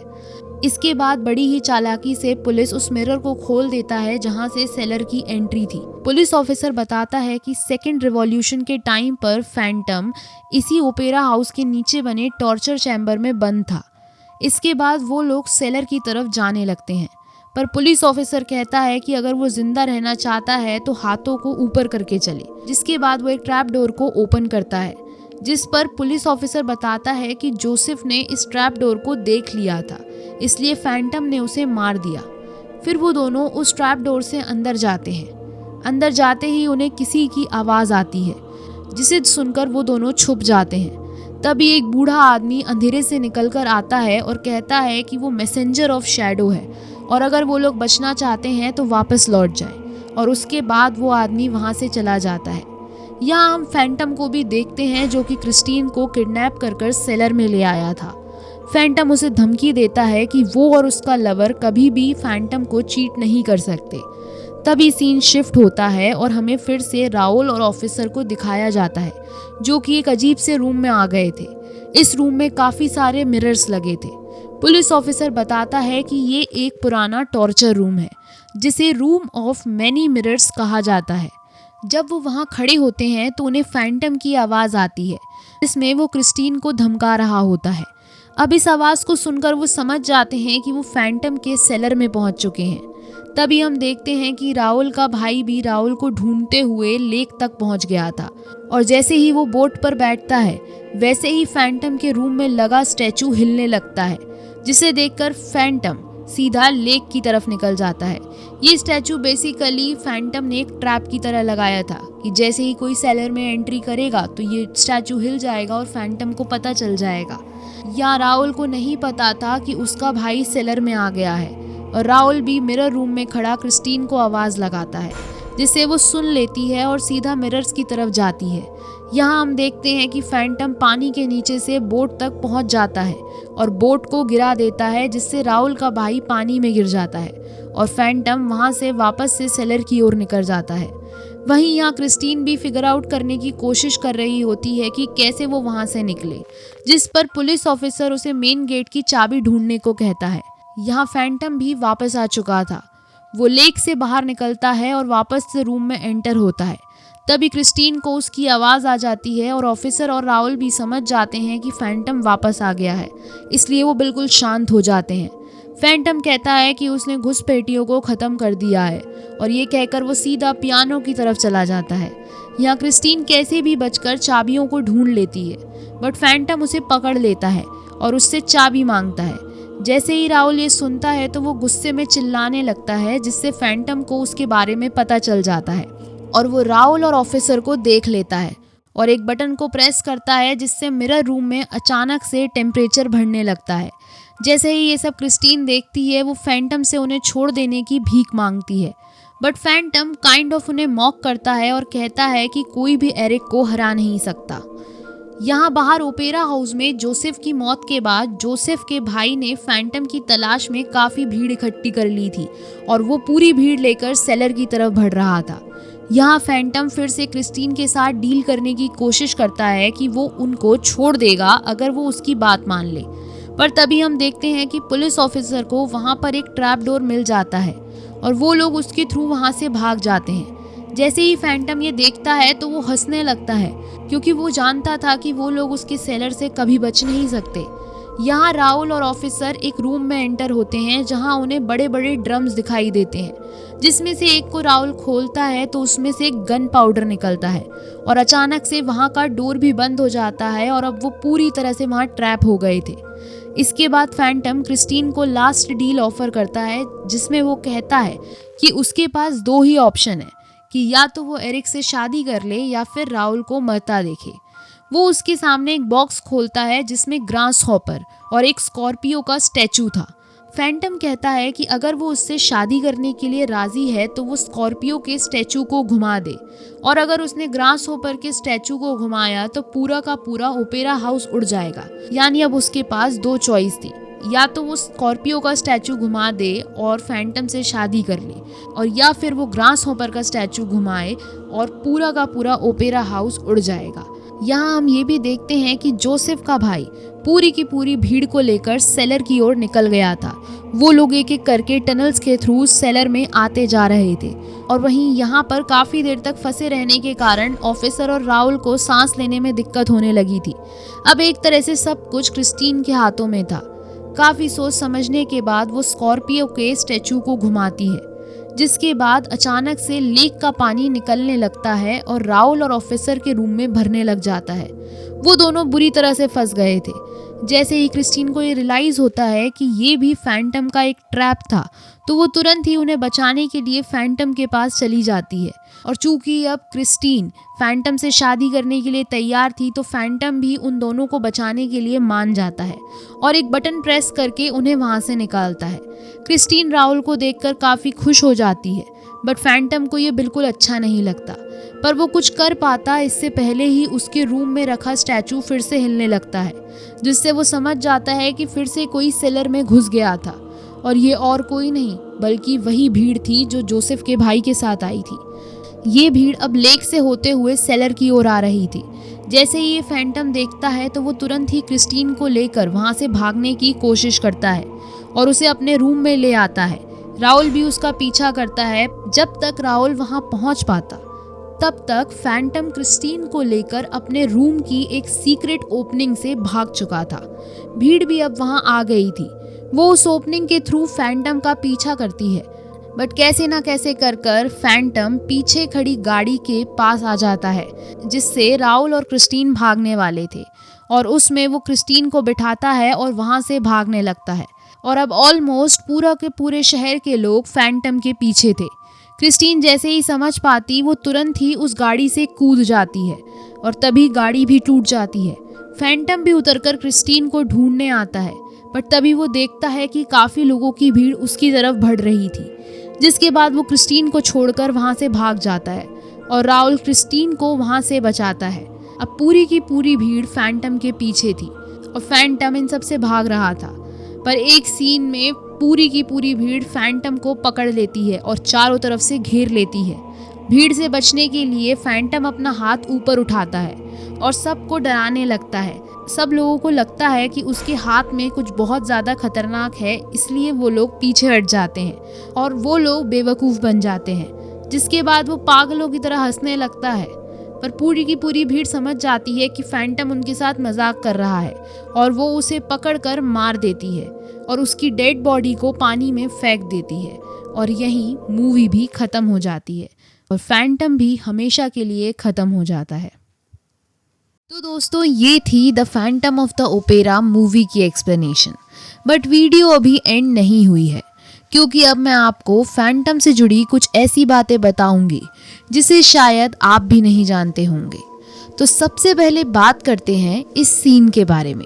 इसके बाद बड़ी ही चालाकी से पुलिस उस मिरर को खोल देता है जहां से सेलर की एंट्री थी। पुलिस ऑफिसर बताता है कि सेकेंड रिवॉल्यूशन के टाइम पर फैंटम इसी ओपेरा हाउस के नीचे बने टॉर्चर चैम्बर में बंद था। इसके बाद वो लोग सेलर की तरफ जाने लगते हैं, पर पुलिस ऑफिसर कहता है कि अगर वो जिंदा रहना चाहता है तो हाथों को ऊपर करके चले। जिसके बाद वो एक ट्रैप डोर को ओपन करता है, जिस पर पुलिस ऑफिसर बताता है कि जोसेफ ने इस ट्रैप डोर को देख लिया था, इसलिए फैंटम ने उसे मार दिया। फिर वो दोनों उस ट्रैप डोर से अंदर जाते हैं। अंदर जाते ही उन्हें किसी की आवाज़ आती है, जिसे सुनकर वो दोनों छुप जाते हैं। तभी एक बूढ़ा आदमी अंधेरे से निकलकर आता है और कहता है कि वो मैसेंजर ऑफ शैडो है और अगर वो लोग बचना चाहते हैं तो वापस लौट जाएं। और उसके बाद वो आदमी वहाँ से चला जाता है। यहाँ हम फैंटम को भी देखते हैं, जो कि क्रिस्टीन को किडनैप कर सेलर में ले आया था। फैंटम उसे धमकी देता है कि वो और उसका लवर कभी भी फैंटम को चीट नहीं कर सकते। तभी सीन शिफ्ट होता है और हमें फिर से राहुल और ऑफिसर को दिखाया जाता है, जो कि एक अजीब से रूम में आ गए थे। इस रूम में काफी सारे मिरर्स लगे थे। पुलिस ऑफिसर बताता है कि ये एक पुराना टॉर्चर रूम है, जिसे रूम ऑफ मैनी मिरर्स कहा जाता है। जब वो वहाँ खड़े होते हैं तो उन्हें फैंटम की आवाज़ आती है, जिसमें वो क्रिस्टीन को धमका रहा होता है। अब इस आवाज़ को सुनकर वो समझ जाते हैं कि वो फैंटम के सेलर में पहुंच चुके हैं। तभी हम देखते हैं कि राहुल का भाई भी राहुल को ढूंढते हुए लेक तक पहुंच गया था, और जैसे ही वो बोट पर बैठता है वैसे ही फैंटम के रूम में लगा स्टैचू हिलने लगता है, जिसे देखकर फैंटम सीधा लेक की तरफ निकल जाता है। ये स्टैचू बेसिकली फैंटम ने एक ट्रैप की तरह लगाया था कि जैसे ही कोई सेलर में एंट्री करेगा तो ये स्टैचू हिल जाएगा और फैंटम को पता चल जाएगा। या राहुल को नहीं पता था कि उसका भाई सेलर में आ गया है, और राहुल भी मिरर रूम में खड़ा क्रिस्टीन को आवाज़ लगाता है, जिसे वो सुन लेती है और सीधा मिरर्स की तरफ जाती है। यहाँ हम देखते हैं कि फैंटम पानी के नीचे से बोट तक पहुँच जाता है और बोट को गिरा देता है, जिससे राहुल का भाई पानी में गिर जाता है और फैंटम वहाँ से वापस से सेलर की ओर निकल जाता है। वहीं यहाँ क्रिस्टीन भी फिगर आउट करने की कोशिश कर रही होती है कि कैसे वो वहाँ से निकले, जिस पर पुलिस ऑफिसर उसे मेन गेट की चाबी ढूंढने को कहता है। यहाँ फैंटम भी वापस आ चुका था। वो लेक से बाहर निकलता है और वापस से रूम में एंटर होता है। तभी क्रिस्टीन को उसकी आवाज़ आ जाती है और ऑफिसर और राहुल भी समझ जाते हैं कि फैंटम वापस आ गया है, इसलिए वो बिल्कुल शांत हो जाते हैं। फैंटम कहता है कि उसने घुसपैठियों को ख़त्म कर दिया है, और ये कहकर वो सीधा पियानो की तरफ चला जाता है। यहाँ क्रिस्टीन कैसे भी बचकर चाबियों को ढूंढ लेती है, बट फैंटम उसे पकड़ लेता है और उससे चाबी मांगता है। जैसे ही राहुल ये सुनता है तो वो गुस्से में चिल्लाने लगता है, जिससे फैंटम को उसके बारे में पता चल जाता है और वो राहुल और ऑफिसर को देख लेता है और एक बटन को प्रेस करता है, जिससे मिरर रूम में अचानक से टेम्परेचर बढ़ने लगता है। जैसे ही ये सब क्रिस्टीन देखती है, वो फैंटम से उन्हें छोड़ देने की भीख मांगती है, बट फैंटम काइंड ऑफ उन्हें मॉक करता है और कहता है कि कोई भी एरिक को हरा नहीं सकता। यहाँ बाहर ओपेरा हाउस में जोसेफ की मौत के बाद जोसेफ के भाई ने फैंटम की तलाश में काफ़ी भीड़ इकट्ठी कर ली थी और वो पूरी भीड़ लेकर सेलर की तरफ बढ़ रहा था। यहाँ फैंटम फिर से क्रिस्टीन के साथ डील करने की कोशिश करता है कि वो उनको छोड़ देगा अगर वो उसकी बात मान ले, पर तभी हम देखते हैं कि पुलिस ऑफिसर को वहाँ पर एक ट्रैप डोर मिल जाता है और वो लोग उसके थ्रू वहाँ से भाग जाते हैं। जैसे ही फैंटम ये देखता है तो वो हंसने लगता है, क्योंकि वो जानता था कि वो लोग उसके सेलर से कभी बच नहीं सकते। यहाँ राहुल और ऑफिसर एक रूम में एंटर होते हैं, जहाँ उन्हें बड़े बड़े ड्रम्स दिखाई देते हैं, जिसमें से एक को राहुल खोलता है तो उसमें से एक गन पाउडर निकलता है और अचानक से वहाँ का डोर भी बंद हो जाता है और अब वो पूरी तरह से वहाँ ट्रैप हो गए थे। इसके बाद फैंटम क्रिस्टीन को लास्ट डील ऑफर करता है, जिसमें वो कहता है कि उसके पास दो ही ऑप्शन है कि या तो वो एरिक से शादी कर ले या फिर राहुल को मरता देखे। वो उसके सामने एक बॉक्स खोलता है जिसमें ग्रास हॉपर और एक स्कॉर्पियो का स्टैचू था। फैंटम कहता है कि अगर वो उससे शादी करने के लिए राजी है तो वो स्कॉर्पियो के स्टैचू को घुमा दे, और अगर उसने ग्रास हॉपर के स्टैचू को घुमाया तो पूरा का पूरा ओपेरा हाउस उड़ जाएगा। यानी अब उसके पास दो चॉइस थी, या तो वो स्कॉर्पियो का स्टैचू घुमा दे और फैंटम से शादी कर ले, और या फिर वो ग्रास हॉपर का स्टैचू घुमाए और पूरा का पूरा ओपेरा हाउस उड़ जाएगा। यहाँ हम ये भी देखते हैं कि जोसेफ का भाई पूरी की पूरी भीड़ को लेकर सेलर की ओर निकल गया था। वो लोग एक एक करके टनल्स के थ्रू सेलर में आते जा रहे थे, और वहीं यहाँ पर काफ़ी देर तक फंसे रहने के कारण ऑफिसर और राहुल को सांस लेने में दिक्कत होने लगी थी। अब एक तरह से सब कुछ क्रिस्टीन के हाथों में था। काफ़ी सोच समझने के बाद वो स्कॉर्पियो के स्टैचू को घुमाती है, जिसके बाद अचानक से लेक का पानी निकलने लगता है और राहुल और ऑफिसर के रूम में भरने लग जाता है। वो दोनों बुरी तरह से फंस गए थे। जैसे ही क्रिस्टीन को ये रियलाइज़ होता है कि ये भी फैंटम का एक ट्रैप था, तो वो तुरंत ही उन्हें बचाने के लिए फैंटम के पास चली जाती है, और चूंकि अब क्रिस्टीन फैंटम से शादी करने के लिए तैयार थी तो फैंटम भी उन दोनों को बचाने के लिए मान जाता है और एक बटन प्रेस करके उन्हें वहाँ से निकालता है। क्रिस्टीन राहुल को देखकर काफ़ी खुश हो जाती है, बट फैंटम को ये बिल्कुल अच्छा नहीं लगता, पर वो कुछ कर पाता इससे पहले ही उसके रूम में रखा स्टैचू फिर से हिलने लगता है, जिससे वो समझ जाता है कि फिर से कोई सेलर में घुस गया था, और ये और कोई नहीं बल्कि वही भीड़ थी जो जोसेफ के भाई के साथ आई थी। ये भीड़ अब लेक से होते हुए सेलर की ओर आ रही थी। जैसे ही ये फैंटम देखता है तो वो तुरंत ही क्रिस्टीन को लेकर वहाँ से भागने की कोशिश करता है और उसे अपने रूम में ले आता है। राहुल भी उसका पीछा करता है। जब तक राहुल वहाँ पहुँच पाता तब तक फैंटम क्रिस्टीन को लेकर अपने रूम की एक सीक्रेट ओपनिंग से भाग चुका था। भीड़ भी अब वहाँ आ गई थी। वो उस ओपनिंग के थ्रू फैंटम का पीछा करती है, बट कैसे ना कैसे कर फैंटम पीछे खड़ी गाड़ी के पास आ जाता है जिससे राहुल और क्रिस्टीन भागने वाले थे, और उसमें वो क्रिस्टीन को बिठाता है और वहाँ से भागने लगता है। और अब ऑलमोस्ट पूरा के पूरे शहर के लोग फैंटम के पीछे थे। क्रिस्टीन जैसे ही समझ पाती वो तुरंत ही उस गाड़ी से कूद जाती है और तभी गाड़ी भी टूट जाती है। फैंटम भी उतरकर क्रिस्टीन को ढूंढने आता है, बट तभी वो देखता है कि काफ़ी लोगों की भीड़ उसकी तरफ बढ़ रही थी, जिसके बाद वो क्रिस्टीन को छोड़कर वहाँ से भाग जाता है और राहुल क्रिस्टीन को वहाँ से बचाता है। अब पूरी की पूरी भीड़ फैंटम के पीछे थी और फैंटम इन सब से भाग रहा था, पर एक सीन में पूरी की पूरी भीड़ फैंटम को पकड़ लेती है और चारों तरफ से घेर लेती है। भीड़ से बचने के लिए फैंटम अपना हाथ ऊपर उठाता है और सबको डराने लगता है। सब लोगों को लगता है कि उसके हाथ में कुछ बहुत ज़्यादा खतरनाक है, इसलिए वो लोग पीछे हट जाते हैं और वो लोग बेवकूफ़ बन जाते हैं, जिसके बाद वो पागलों की तरह हंसने लगता है। पर पूरी की पूरी भीड़ समझ जाती है कि फैंटम उनके साथ मजाक कर रहा है और वो उसे पकड़कर मार देती है और उसकी डेड बॉडी को पानी में फेंक देती है, और यहीं मूवी भी ख़त्म हो जाती है और फैंटम भी हमेशा के लिए ख़त्म हो जाता है। तो दोस्तों, ये थी the Phantom of the opera movie की एक्सप्लेनेशन। बट वीडियो अभी एंड नहीं हुई है, क्योंकि अब मैं आपको फैंटम से जुड़ी कुछ ऐसी बातें बताऊंगी जिसे शायद आप भी नहीं जानते होंगे। तो सबसे पहले बात करते हैं इस सीन के बारे में।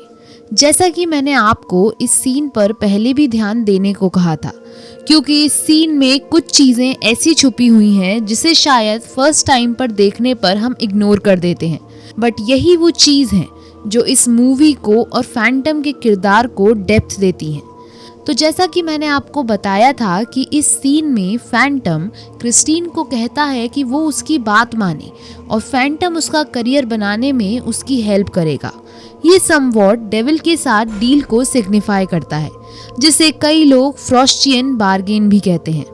जैसा कि मैंने आपको इस सीन पर पहले भी ध्यान देने को कहा था, क्योंकि इस सीन में कुछ चीज़ें ऐसी छुपी हुई हैं जिसे शायद फर्स्ट टाइम पर देखने पर हम इग्नोर कर देते हैं, बट यही वो चीज़ है जो इस मूवी को और फैंटम के किरदार को डेप्थ देती हैं। तो जैसा कि मैंने आपको बताया था कि इस सीन में फैंटम क्रिस्टीन को कहता है कि वो उसकी बात माने और फैंटम उसका करियर बनाने में उसकी हेल्प करेगा। ये समवॉट डेविल के साथ डील को सिग्निफाई करता है, जिसे कई लोग फ्रॉस्टियन बार्गेन भी कहते हैं।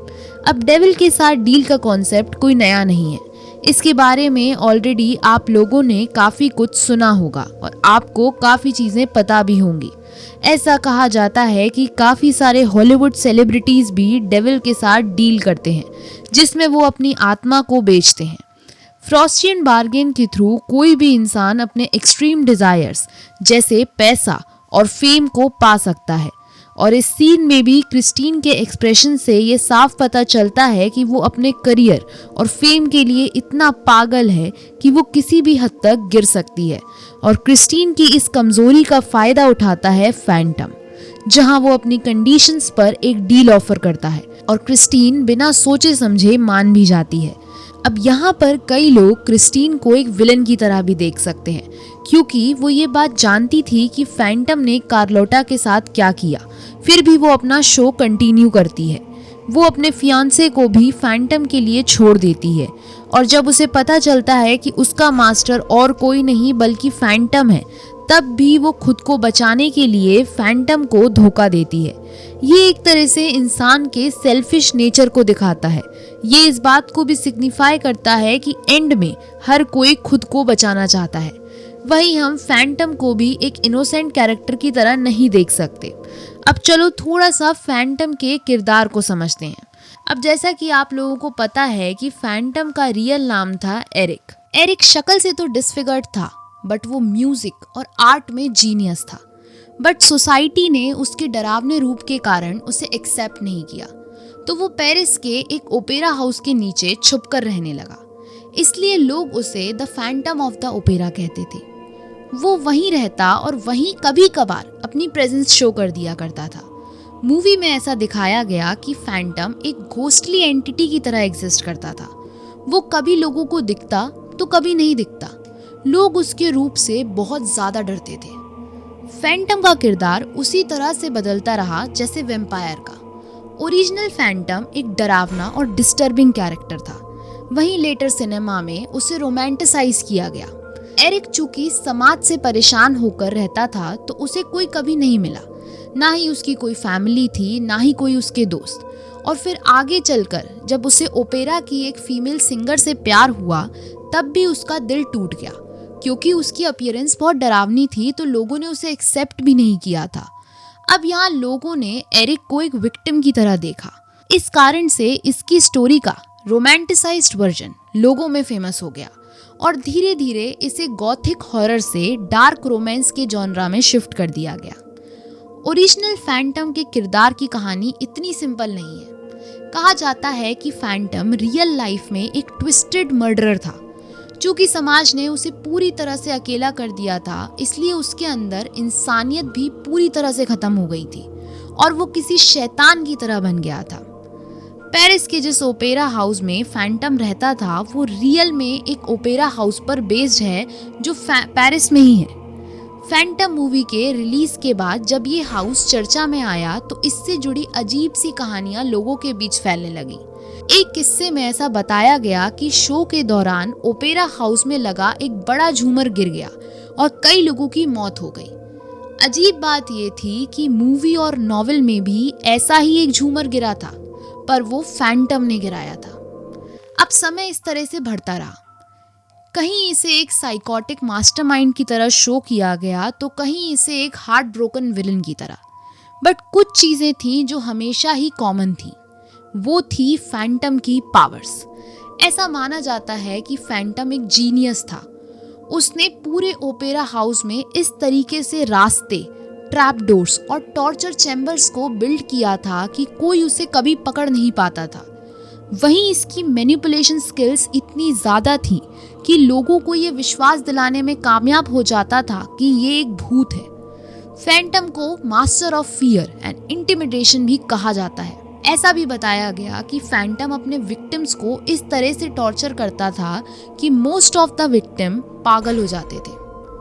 अब डेविल के साथ डील का कॉन्सेप्ट कोई नया नहीं है। इसके बारे में ऑलरेडी आप लोगों ने काफ़ी कुछ सुना होगा और आपको काफ़ी चीज़ें पता भी होंगी। ऐसा कहा जाता है कि काफ़ी सारे हॉलीवुड सेलिब्रिटीज़ भी डेविल के साथ डील करते हैं, जिसमें वो अपनी आत्मा को बेचते हैं। फ्रॉस्टियन बार्गेन के थ्रू कोई भी इंसान अपने एक्सट्रीम डिज़ायर्स जैसे पैसा और फेम को पा सकता है, और इस सीन में भी क्रिस्टीन के एक्सप्रेशन से ये साफ पता चलता है कि वो अपने करियर और फेम के लिए इतना पागल है कि वो किसी भी हद तक गिर सकती है, और क्रिस्टीन की इस कमजोरी का फायदा उठाता है फैंटम, जहां वो अपनी कंडीशंस पर एक डील ऑफर करता है और क्रिस्टीन बिना सोचे समझे मान भी जाती है। अब यहाँ पर कई लोग क्रिस्टीन को एक विलन की तरह भी देख सकते हैं, क्योंकि वो ये बात जानती थी कि फैंटम ने कार्लोटा के साथ क्या किया, फिर भी वो अपना शो कंटिन्यू करती है। वो अपने फियांसे को भी फैंटम के लिए छोड़ देती है, और जब उसे पता चलता है कि उसका मास्टर और कोई नहीं बल्कि फैंटम है, तब भी वो खुद को बचाने के लिए फैंटम को धोखा देती है। ये एक तरह से इंसान के सेल्फिश नेचर को दिखाता है। ये इस बात को भी सिग्निफाई करता है कि एंड में हर कोई खुद को बचाना चाहता है। वहीं हम फैंटम को भी एक इनोसेंट कैरेक्टर की तरह नहीं देख सकते। अब चलो थोड़ा सा फैंटम के किरदार को समझते हैं। अब जैसा कि आप लोगों को पता है कि फैंटम का रियल नाम था एरिक। एरिक शक्ल से तो डिसफिगर्ड था, बट वो म्यूजिक और आर्ट में जीनियस था। बट सोसाइटी ने उसके डरावने रूप के कारण उसे एक्सेप्ट नहीं किया, तो वो पेरिस के एक ओपेरा हाउस के नीचे छुपकर रहने लगा। इसलिए लोग उसे the Phantom of the opera कहते थे। वो वहीं रहता और वहीं कभी कभार अपनी प्रेजेंस शो कर दिया करता था। मूवी में ऐसा दिखाया गया कि फैंटम एक घोस्टली एंटिटी की तरह एग्जिस्ट करता था। वो कभी लोगों को दिखता तो कभी नहीं दिखता। लोग उसके रूप से बहुत ज़्यादा डरते थे। फैंटम का किरदार उसी तरह से बदलता रहा जैसे वैम्पायर का। ओरिजिनल फैंटम एक डरावना और डिस्टर्बिंग कैरेक्टर था, वहीं लेटर सिनेमा में उसे रोमांटिसाइज किया गया। एरिक चूंकि समाज से परेशान होकर रहता था तो उसे कोई कभी नहीं मिला, ना ही उसकी कोई फैमिली थी, ना ही कोई उसके दोस्त। और फिर आगे चलकर जब उसे ओपेरा की एक फीमेल सिंगर से प्यार हुआ तब भी उसका दिल टूट गया, क्योंकि उसकी अपीयरेंस बहुत डरावनी थी तो लोगों ने उसे एक्सेप्ट भी नहीं किया था। अब यहाँ लोगों ने एरिक को एक विक्टिम की तरह देखा। इस कारण से इसकी स्टोरी का रोमांटिसाइज्ड वर्जन लोगों में फेमस हो गया और धीरे धीरे इसे गॉथिक हॉरर से डार्क रोमांस के जॉनरा में शिफ्ट कर दिया गया। ओरिजिनल फैंटम के किरदार की कहानी इतनी सिंपल नहीं है। कहा जाता है कि फैंटम रियल लाइफ में एक ट्विस्टेड मर्डरर था। चूंकि समाज ने उसे पूरी तरह से अकेला कर दिया था, इसलिए उसके अंदर इंसानियत भी पूरी तरह से खत्म हो गई थी और वो किसी शैतान की तरह बन गया था। पेरिस के जिस ओपेरा हाउस में फैंटम रहता था वो रियल में एक ओपेरा हाउस पर बेस्ड है जो पेरिस में ही है। फैंटम मूवी के रिलीज के बाद जब ये हाउस चर्चा में आया तो इससे जुड़ी अजीब सी कहानियां लोगों के बीच फैलने लगी। एक किस्से में ऐसा बताया गया कि शो के दौरान ओपेरा हाउस में लगा एक बड़ा झूमर गिर गया और कई लोगों की मौत हो गई। अजीब बात ये थी कि मूवी और नॉवेल में भी ऐसा ही एक झूमर गिरा था, पर वो फैंटम ने गिराया था। अब समय इस तरह से बढ़ता रहा, कहीं इसे एक साइकोटिक मास्टरमाइंड की तरह शो किया गया तो कहीं इसे एक हार्ट ब्रोकन विलन की तरह। बट कुछ चीजें थीं जो हमेशा ही कॉमन थी, वो थी फैंटम की पावर्स। ऐसा माना जाता है कि फैंटम एक जीनियस था। उसने पूरे ओपेरा हाउस में इस तरीके से रास्ते, ट्रैप डोर्स और टॉर्चर चैम्बर्स को बिल्ड किया था कि कोई उसे कभी पकड़ नहीं पाता था। वहीं इसकी मैनिपुलेशन स्किल्स इतनी ज़्यादा थी कि लोगों को ये विश्वास दिलाने में कामयाब हो जाता था कि ये एक भूत है। फैंटम को master of fear and intimidation भी कहा जाता है। ऐसा भी बताया गया कि फैंटम अपने विक्टिम्स को इस तरह से टॉर्चर करता था कि मोस्ट ऑफ द विक्टिम पागल हो जाते थे।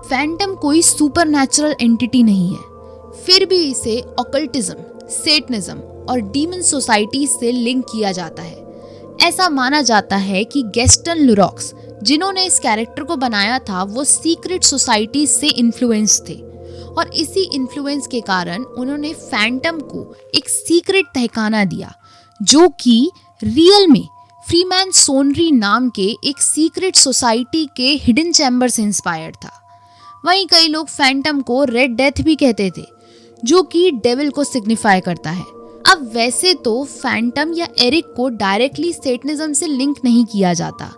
फैंटम कोई सुपरनैचुरल एंटिटी नहीं है, फिर भी इसे ऑकल्टिज्म, सेटनिज्म और डीमन सोसाइटी से लिंक किया जाता है। ऐसा माना जाता है कि गैस्टन लुरॉक्स, जिन्होंने इस कैरेक्टर को बनाया था, वो सीक्रेट सोसाइटी से इन्फ्लुएंस थे और इसी इन्फ्लुएंस के कारण उन्होंने फैंटम को एक सीक्रेट तहखाना दिया जो कि रियल में फ्रीमैन सोनरी नाम के एक सीक्रेट सोसाइटी के हिडन चैम्बर से इंस्पायर्ड था। वहीं कई लोग फैंटम को रेड डेथ भी कहते थे, जो कि डेविल को सिग्निफाई करता है। अब वैसे तो फैंटम या एरिक को डायरेक्टली सेटनिज्म से लिंक नहीं किया जाता,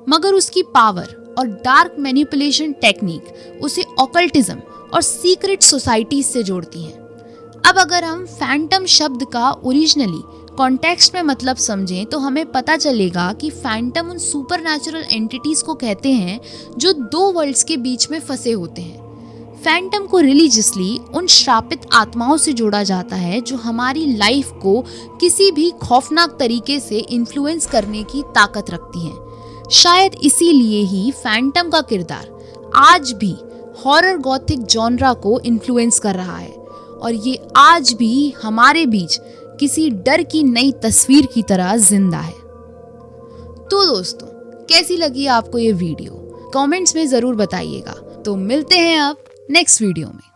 मगर उसकी पावर और डार्क मैनिपुलेशन टेक्निक उसे ऑकल्टिज्म और सीक्रेट सोसाइटी से जोड़ती हैं। अब अगर हम फैंटम शब्द का ओरिजिनली कॉन्टेक्स्ट में मतलब समझें तो हमें पता चलेगा कि फैंटम उन सुपरनैचुरल एंटिटीज को कहते हैं जो दो वर्ल्ड्स के बीच में फंसे होते हैं। फैंटम को रिलीजियसली उन श्रापित आत्माओं से जोड़ा जाता है जो हमारी लाइफ को किसी भी खौफनाक तरीके से इन्फ्लुएंस करने की ताकत रखती हैं। शायद इसीलिए ही फैंटम का किरदार आज भी हॉरर गॉथिक जॉनरा को इन्फ्लुएंस कर रहा है और ये आज भी हमारे बीच किसी डर की नई तस्वीर की तरह जिंदा है। तो दोस्तों, कैसी लगी आपको ये वीडियो? कमेंट्स में जरूर बताइएगा। तो मिलते हैं अब नेक्स्ट वीडियो में।